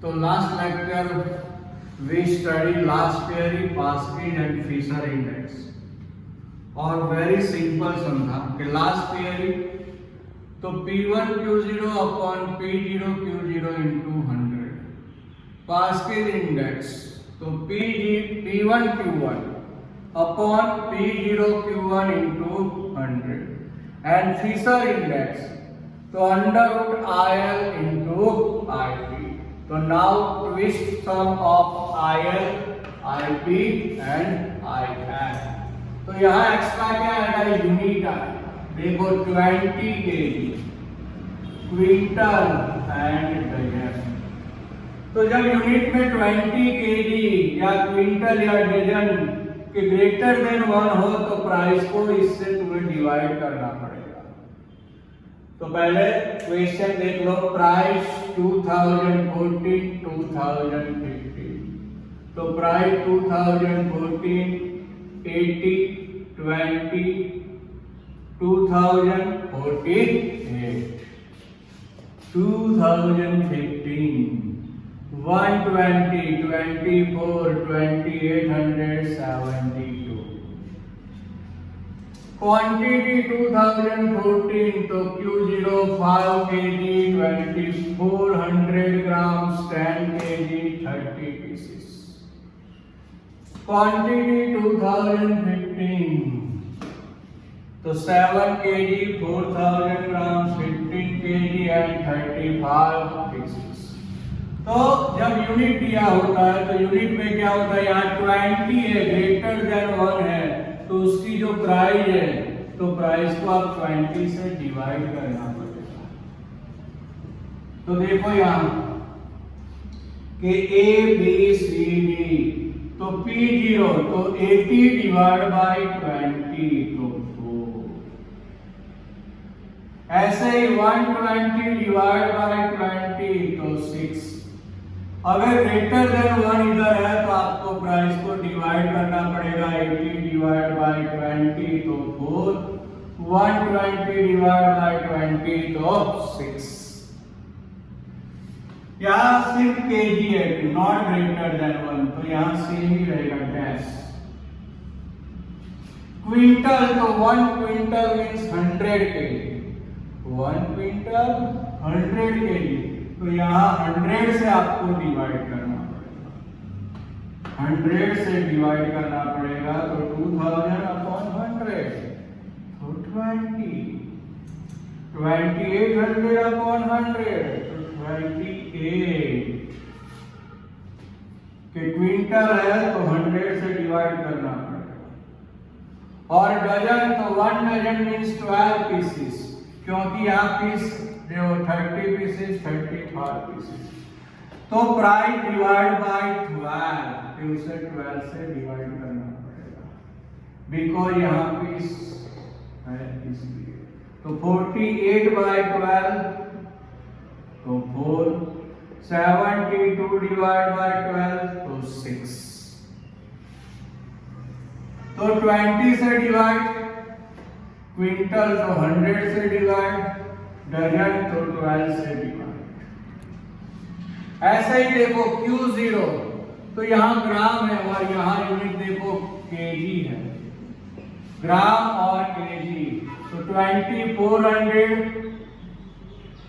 तो last lecture we study Laspeyres Paasche and Fisher index और very simple समझा कि लास्ट पेयर तो P1 Q0 upon P0 Q0 into 100 पास्किन index तो P1 Q1 upon P0 Q1 into 100 and Fisher index तो under root IL into IP। तो now twist some of IL, IP and IN। तो यहाँ extra क्या आएगा, unit आएगा। देखो 20 kg quintal and dozen. तो जब यूनिट में 20 kg या क्विंटल या डजन के ग्रेटर देन 1 हो तो प्राइस को इससे तुम्हें डिवाइड करना पड़ेगा। तो पहले क्वेश्चन देख लो, प्राइस 2014 2015। तो प्राइस 2014 80 20 2048 2015 120 24 2872। क्वांटिटी 2014 तो Q0 5 kg 2400 grams 10 kg 30 pieces। Quantity 2015 तो 7 kg 4000 grams 15 kg and 35 pieces। तो जब यूनिट दिया होता है तो यूनिट में क्या होता है, यहाँ 20 है, ग्रेटर देन 1 है, तो उसकी जो प्राइस है तो प्राइस को आप 20 से डिवाइड करना पड़ेगा। तो देखो यहाँ कि A B C D तो P0 तो 80 डिवाइड बाई 20 तो 4। ऐसे ही 120 डिवाइड बाई 20 तो 6। अगर ग्रेटर देन 1 इधर है तो आपको प्राइस को डिवाइड करना पड़ेगा। 80 डिवाइड बाई 20 तो 4, 120 डिवाइड बाई 20 तो 6। यहाँ सिर्फ केजी है, नॉट ग्रेटर देन 1, तो यहाँ सेम ही रहेगा डैश। क्विंटल तो 1 quintal means 100 KG, 1 quintal 100 KG, तो यहाँ 100 से आपको डिवाइड करना पड़ेगा। 100 से डिवाइड करना पड़ेगा तो 2000 अपॉन 100 तो 20, 2800 अपॉन 100 तो 28। कि क्विंटल है तो 100 से डिवाइड करना पड़ेगा। और डजन तो 1 डजन मीन्स 12 पीसेस, क्योंकि यहाँ पीस जो 30 पीसेस 35 पीसेस। तो प्राइस डिवाइड बाय 12, फिर उसे 12 से डिवाइड करना पड़ेगा, बिकॉज यहाँ पीस है इसलिए। तो 48 बाय 12 तो 4, 72 डिवाइड बाय 12 तो 6। तो 20 से डिवाइड, क्विंटल तो 100 से डिवाइड, डजन तो 12 से डिवाइड। ऐसे ही देखो Q0 तो यहाँ ग्राम है और यहाँ यूनिट देखो केजी है, ग्राम और केजी। तो 2400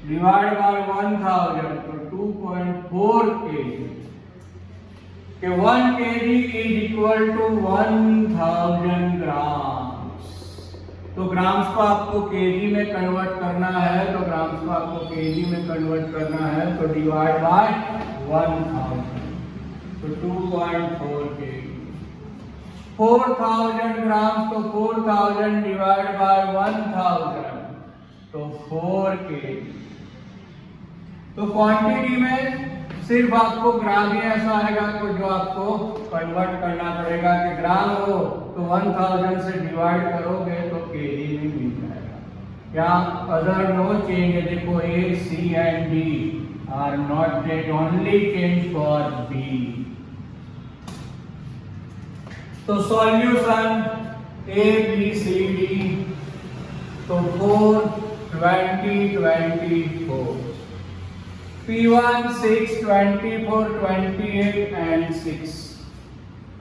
डिवाइड बाय 1000 तो 2.4 केजी। कि 1 KG is equal to 1000 gram. तो ग्राम्स को आपको केजी में कन्वर्ट करना है, तो ग्राम्स को आपको केजी में कन्वर्ट करना है तो डिवाइड बाय 1000 तो 2.4 केजी। 4000 ग्राम्स तो 4000 डिवाइड बाय 1000 तो 4 केजी। तो क्वांटिटी में सिर्फ आपको ग्राम ही ऐसा आएगा तो जो आपको कन्वर्ट करना पड़ेगा कि ग्राम हो तो 1000 से डिवाइड करोगे तो केजी में मिल जाएगा। यहाँ अदर नो चेंज है। देखो A, C and D are not changed, only change for B। तो solution A, B, C, D तो 4 20 24 P1 6 24 28 and 6,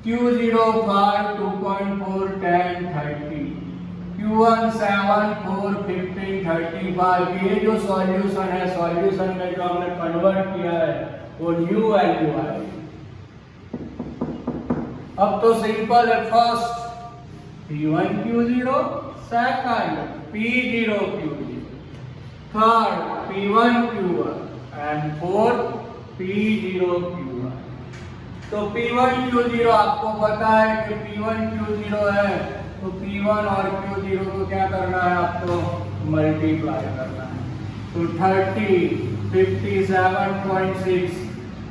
Q0 5 2.4 10 30, Q1 7 4 15 35। ये जो सॉल्यूशन है, सॉल्यूशन में जो हमने कन्वर्ट किया है वो न्यू वैल्यू आएगी। अब तो सिंपल है, first P1 Q0, second P0 Q0, third P1 Q1 and fourth P0 Q1। तो P1 Q0 आपको पता है कि P1 Q0 है, तो P1 और Q0 को क्या करना है, आपको मल्टीप्लाई करना है। तो 30 57.6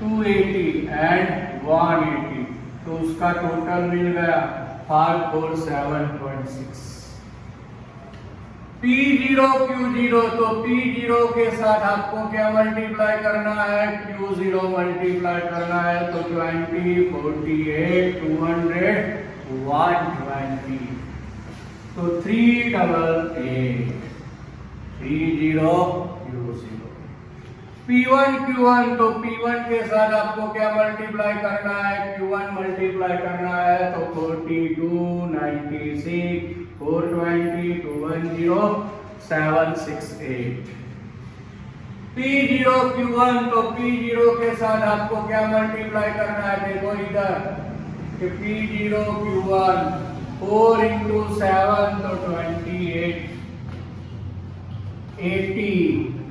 280 एंड 180, तो उसका टोटल मिल गया 547.6। P0 Q0, तो P0 के साथ आपको क्या मल्टीप्लाई करना है, Q0 मल्टीप्लाई करना है। तो 20 48 200 120, तो 388 30 Q0। P1 Q1, तो P1 के साथ आपको क्या मल्टीप्लाई करना है, Q1 मल्टीप्लाई करना है। तो 42 96 420 210 768। P0 Q1, तो P0 के साथ आपको क्या मल्टीप्लाई करना है, देखो इधर कि P0 Q1 4 into 7 तो 28 80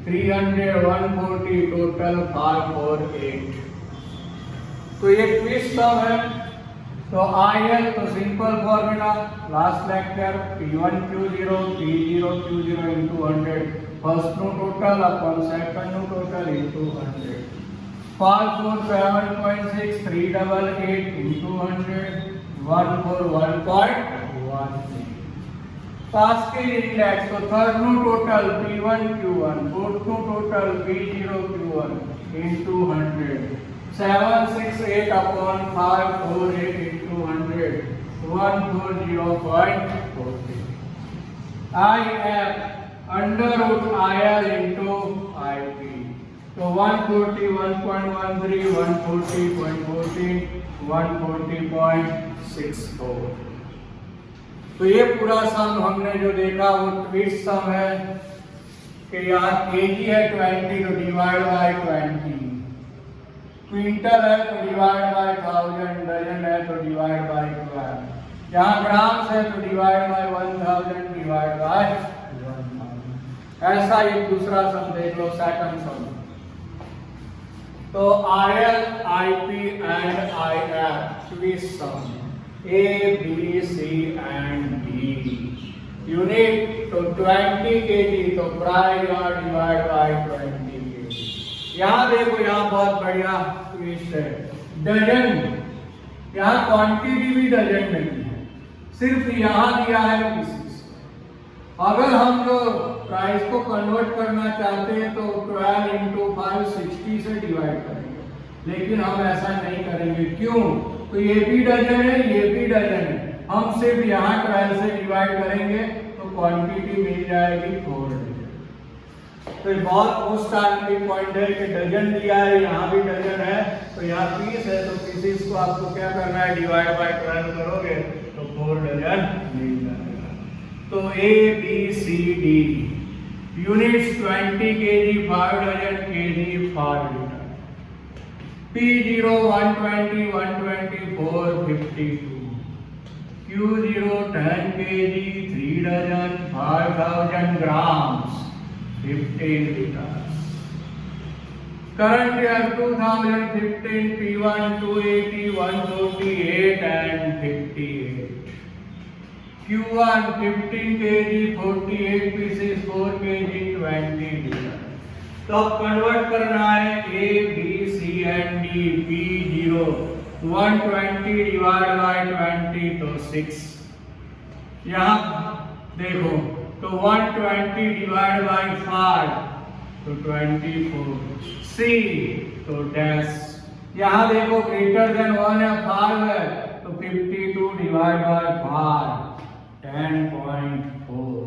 300 140 टोटल 548। तो ये क्विज सम है। तो आयल तो simple formula last lecture P1 Q0 P0 Q0 into 100, first no total upon second no total into 100, 547.6 388 into 100 141.13। Pascal index, तो third no total P1 Q1, fourth no total P0 Q1 into 100, 768 upon 548 into 100 140.40। IF under root IL into IP, तो 140 1.13 140.14 140.64। तो ये पूरा सम हमने जो देखा वो twist सम है कि यहाँ केजी है 20 तो डिवाइड बाय 20, क्विंटल है तो डिवाइड बाय 1000, डजन है तो डिवाइड बाय 12, यहाँ ग्राम्स है तो डिवाइड बाय 1000 डिवाइड बाय 1000। ऐसा एक दूसरा सम देख लो, सेकंड सम। तो IL IP and IF twist sum A, B, C and D। Unit तो 20 kg, तो प्राइस और डिवाइड बाय 20 kg। यहाँ देखो, यहाँ बहुत बढ़िया ट्विस्ट है, डजन, यहाँ क्वांटिटी भी डजन नहीं है, सिर्फ यहाँ दिया है पीसेस। अगर हम जो प्राइस को कन्वर्ट करना चाहते हैं तो 12 into 5 60 से डिवाइड करेंगे, लेकिन हम ऐसा नहीं करेंगे। क्यों? तो ये भी डजन है, ये भी डजन है, हम सिर्फ यहाँ 12 से डिवाइड करेंगे तो क्वांटिटी मिल जाएगी 4 डजन। तो ये बहुत मोस्ट आर्टिक पॉइंट है कि डजन दिया है, यहाँ भी डजन है, तो यहाँ पीस है, तो पीसेस को आपको क्या करना है, डिवाइड बाय 12 करोगे तो 4 डजन मिल जाएगा। तो A B C D units 20 kg 5 dozen kg 5 litre. P0 120 124 52, Q0 10 kg 3 dozen 5000 grams 15 liters। Current year 2015 P1 280 148 and 58, Q1 15 kg 48 pieces 4 kg 20 liters। तो अब कन्वर्ट करना है A B C and D। P0 120 divide by 20 तो 6, यहाँ देखो तो 120 divide by 5 तो 24, C तो डैश, यहाँ देखो ग्रेटर देन 1 है 5 है तो 52 divide by 5 10.4,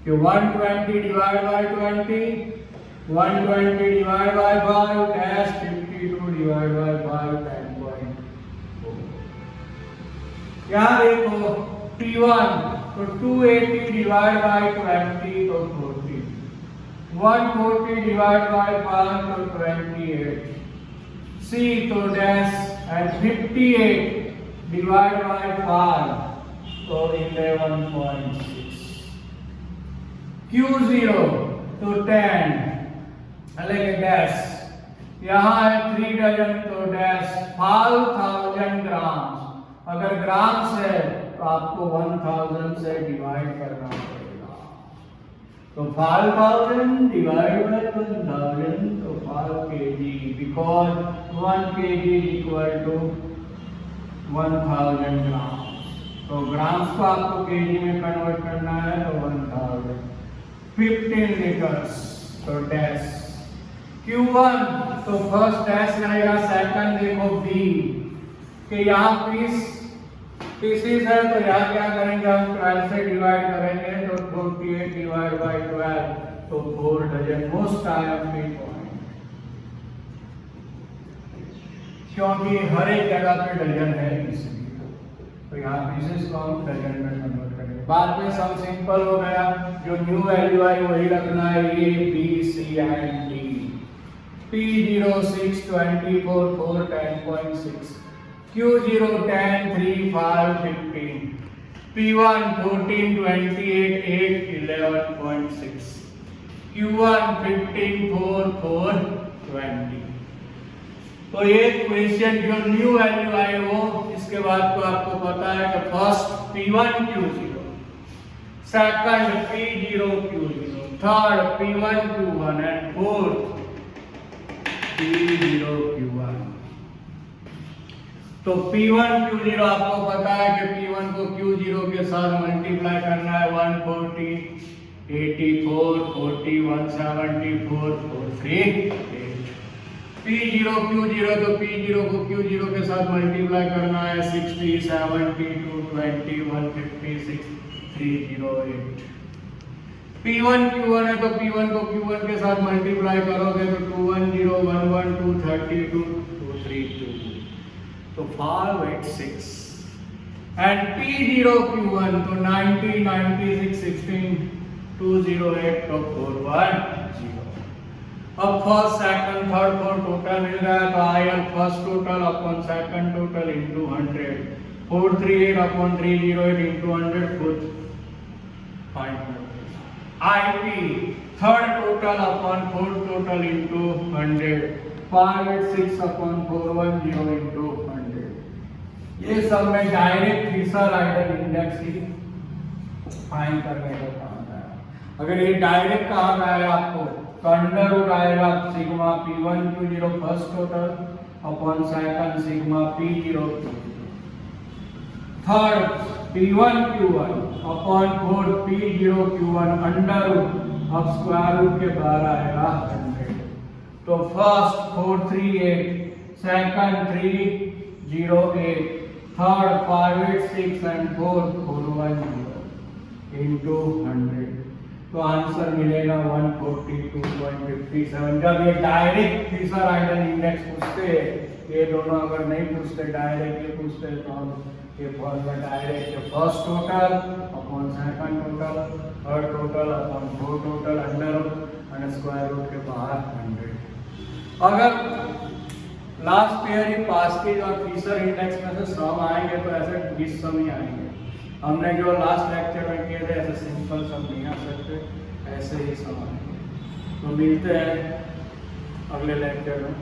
120 divide by 20 120 divide by 5 dash 52 divide by 5 10.4। यहाँ देखो P1 तो 280 डिवाइड बाय 20 तो 40, 140 डिवाइड बाय 5 तो 28, C तो डैश एंड 58 डिवाइड बाय 5 तो 11.6, Q0 तो 10 अलग डैश, यहाँ है 3 डजन तो डैश 5000 ग्राम। अगर ग्राम से तो आपको 1000 से डिवाइड करना पड़ेगा, तो 5000 डिवाइड बाय 1000 तो 5 kg, because 1 kg is equal to 1000 gram. तो ग्राम्स को आपको केजी में कन्वर्ट करना है तो 1000, 15 लीटर्स तो डैश, Q1 तो फर्स्ट डैश रहेगा, सेकंड देखो B कि यहाँ पीसीस है तो यहाँ क्या करेंगे हम 12 से डिवाइड करेंगे तो 28 डिवाइड बाय 12 तो 4 डजन, मोस्ट आईएमपी पॉइंट, क्योंकि हर एक जगह पे डजन है इसलिए, तो यहाँ पीसेस को हम डजन में कन्वर्ट करेंगे। बाद में सब सिंपल हो गया, जो न्यू वैल्यू आई वही रखना है, A B C and D। P0 6 24 4 10.6, Q0 10 3 5 15, P1 14 28 8 11.6, Q1 15 4 4 20। तो ये क्वेश्चन जो न्यू वैल्यू आए वो, इसके बाद को आपको पता है कि first P1 Q0, second P0 Q0, third P1 Q1 and fourth P0 Q1। तो P1 Q0 आपको पता है कि P1 को Q0 के साथ मल्टीप्लाई करना है, 140 84 40 174 43 P0 Q0 तो P0 को Q0 के साथ मल्टीप्लाई करना है, 60 70 220 156 308। P1 Q1 है तो P1 को Q1 के साथ मल्टीप्लाई करोगे तो 210 11 232 232 तो 586 एंड P0 Q1 तो 90 96 16 208 तो 410। अब first second third fourth total मिल गया तो IL first total upon second total into 100, 438 upon 308 into 100 खुद फाइंड करो। IP third total upon fourth total into 100, 586 upon 410 into 100। ये सब में डायरेक्ट फिशर आइडल इंडेक्स ही फाइंड करने का काम है। अगर ये डायरेक्ट कहा गया है आपको तो अंडर रूट आएगा sigma P1 Q0 first total upon second sigma P0 Q0, third P1 Q1 upon fourth P0 Q1 under root, अब स्क्वायर रूट के बाहर आएगा 100। तो first 438, second 308, third 586 and fourth 410 into 100 तो आंसर मिलेगा 142.57। जब ये डायरेक्ट फिशर आइडल इंडेक्स पूछते, ये दोनों अगर नहीं पूछते डायरेक्ट ये पूछते तो हम ये formula direct first total upon second total third total upon fourth total under root और स्क्वायर रूट के बाहर 100। अगर लास्ट पेयर ही पास्केज और फिशर इंडेक्स में से सम आएंगे तो ऐसे 20 सम ही आएंगे। हमने जो लास्ट लेक्चर में किए थे ऐसे सिंपल सम नहीं आ सकते, ऐसे ही सम आएंगे। तो मिलते हैं अगले लेक्चर में।